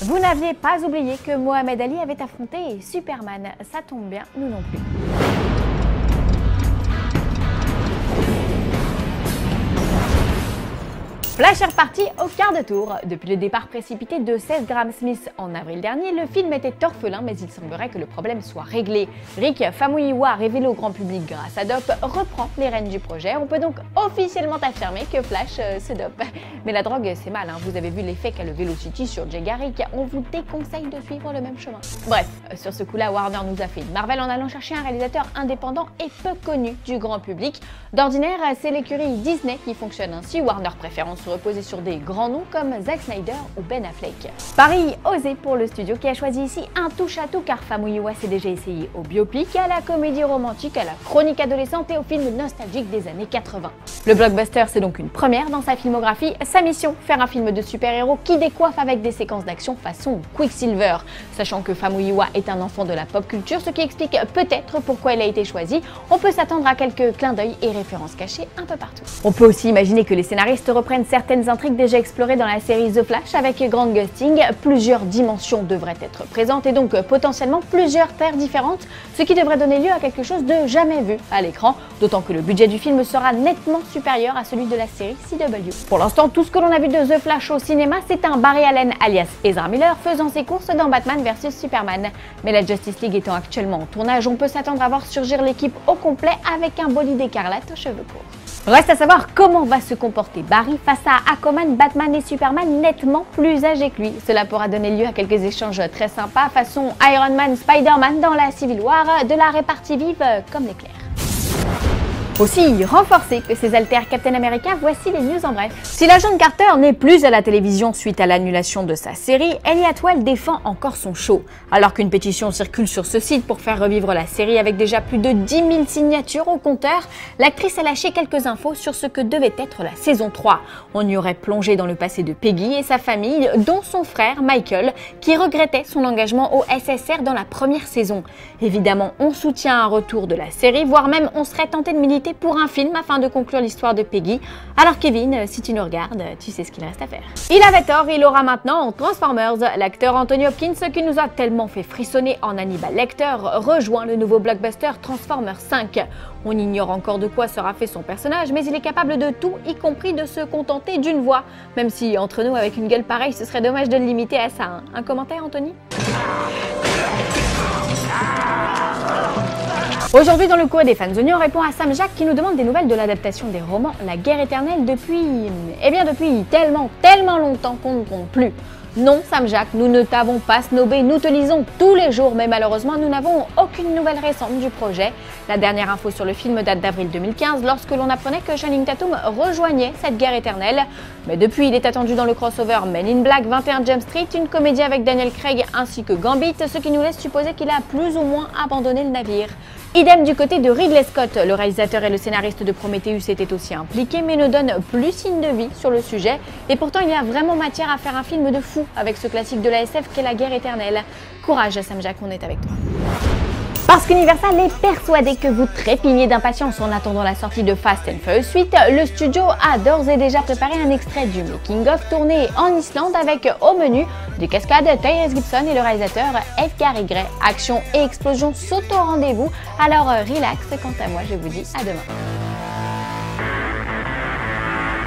Vous n'aviez pas oublié que Mohamed Ali avait affronté Superman. Ça tombe bien, nous non plus. Flash est reparti au quart de tour. Depuis le départ précipité de Seth Grahame-Smith en avril dernier, le film était orphelin, mais il semblerait que le problème soit réglé. Rick Famuyiwa, révélé au grand public grâce à Dope, reprend les rênes du projet. On peut donc officiellement affirmer que Flash se dope. Mais la drogue, c'est mal, hein. Vous avez vu l'effet qu'a le Velocity sur Jay Garrick. On vous déconseille de suivre le même chemin. Bref, sur ce coup-là, Warner nous a fait une Marvel en allant chercher un réalisateur indépendant et peu connu du grand public. D'ordinaire, c'est l'écurie Disney qui fonctionne ainsi. Warner préférant se reposer sur des grands noms comme Zack Snyder ou Ben Affleck. Pari osé pour le studio qui a choisi ici un touche-à-tout car Famuyiwa s'est déjà essayé au biopic, à la comédie romantique, à la chronique adolescente et au film nostalgique des années 80. Le blockbuster, c'est donc une première dans sa filmographie. Sa mission, faire un film de super-héros qui décoiffe avec des séquences d'action façon Quicksilver. Sachant que Famuyiwa est un enfant de la pop culture, ce qui explique peut-être pourquoi il a été choisi, on peut s'attendre à quelques clins d'œil et références cachées un peu partout. On peut aussi imaginer que les scénaristes reprennent certaines intrigues déjà explorées dans la série The Flash avec Grant Gustin. Plusieurs dimensions devraient être présentes et donc potentiellement plusieurs terres différentes, ce qui devrait donner lieu à quelque chose de jamais vu à l'écran, d'autant que le budget du film sera nettement supérieur à celui de la série CW. Pour l'instant, tout ce que l'on a vu de The Flash au cinéma, c'est un Barry Allen alias Ezra Miller faisant ses courses dans Batman vs Superman. Mais la Justice League étant actuellement en tournage, on peut s'attendre à voir surgir l'équipe au complet avec un bolide écarlate aux cheveux courts. Reste à savoir comment va se comporter Barry face à Aquaman, Batman et Superman nettement plus âgés que lui. Cela pourra donner lieu à quelques échanges très sympas façon Iron Man, Spider-Man dans la Civil War, de la répartie vive comme l'éclair. Aussi renforcé que ses alters Captain America, voici les news en bref. Si l'agent Carter n'est plus à la télévision suite à l'annulation de sa série, Ellie Atwell défend encore son show. Alors qu'une pétition circule sur ce site pour faire revivre la série avec déjà plus de 10 000 signatures au compteur, l'actrice a lâché quelques infos sur ce que devait être la saison 3. On y aurait plongé dans le passé de Peggy et sa famille, dont son frère Michael, qui regrettait son engagement au SSR dans la première saison. Évidemment, on soutient un retour de la série, voire même on serait tenté de militer pour un film afin de conclure l'histoire de Peggy. Alors Kevin, si tu nous regardes, tu sais ce qu'il reste à faire. Il avait tort, il aura maintenant Transformers. L'acteur Anthony Hopkins, qui nous a tellement fait frissonner en Hannibal Lecter, rejoint le nouveau blockbuster Transformers 5. On ignore encore de quoi sera fait son personnage, mais il est capable de tout, y compris de se contenter d'une voix. Même si, entre nous, avec une gueule pareille, ce serait dommage de le limiter à ça. Hein. Un commentaire, Anthony ? Aujourd'hui, dans le courrier des fans, The New, on répond à Sam Jack qui nous demande des nouvelles de l'adaptation des romans La Guerre éternelle depuis tellement longtemps qu'on ne compte plus. Non, Sam Jack, nous ne t'avons pas snobé, nous te lisons tous les jours, mais malheureusement, nous n'avons aucune nouvelle récente du projet. La dernière info sur le film date d'avril 2015, lorsque l'on apprenait que Channing Tatum rejoignait cette guerre éternelle. Mais depuis, il est attendu dans le crossover Men in Black 21 Jump Street, une comédie avec Daniel Craig ainsi que Gambit, ce qui nous laisse supposer qu'il a plus ou moins abandonné le navire. Idem du côté de Ridley Scott, le réalisateur et le scénariste de Prometheus étaient aussi impliqués mais ne donnent plus signe de vie sur le sujet. Et pourtant il y a vraiment matière à faire un film de fou avec ce classique de la SF qu'est La Guerre éternelle. Courage Sam Jack, on est avec toi. Parce qu'Universal est persuadé que vous trépignez d'impatience en attendant la sortie de Fast and Furious 8, le studio a d'ores et déjà préparé un extrait du making-of tourné en Islande avec au menu des cascades, Tyrese Gibson et le réalisateur Edgar Gray. Action et explosion sautent au rendez-vous, alors relax, quant à moi je vous dis à demain.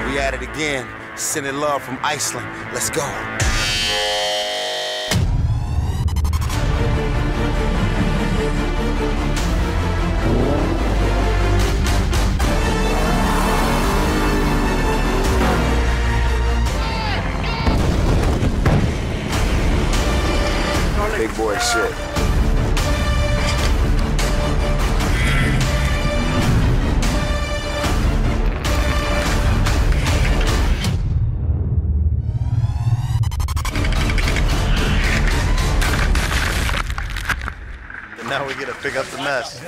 We at it again, sending love from Iceland. Let's go. Big boy shit. And now we get to pick up the mess.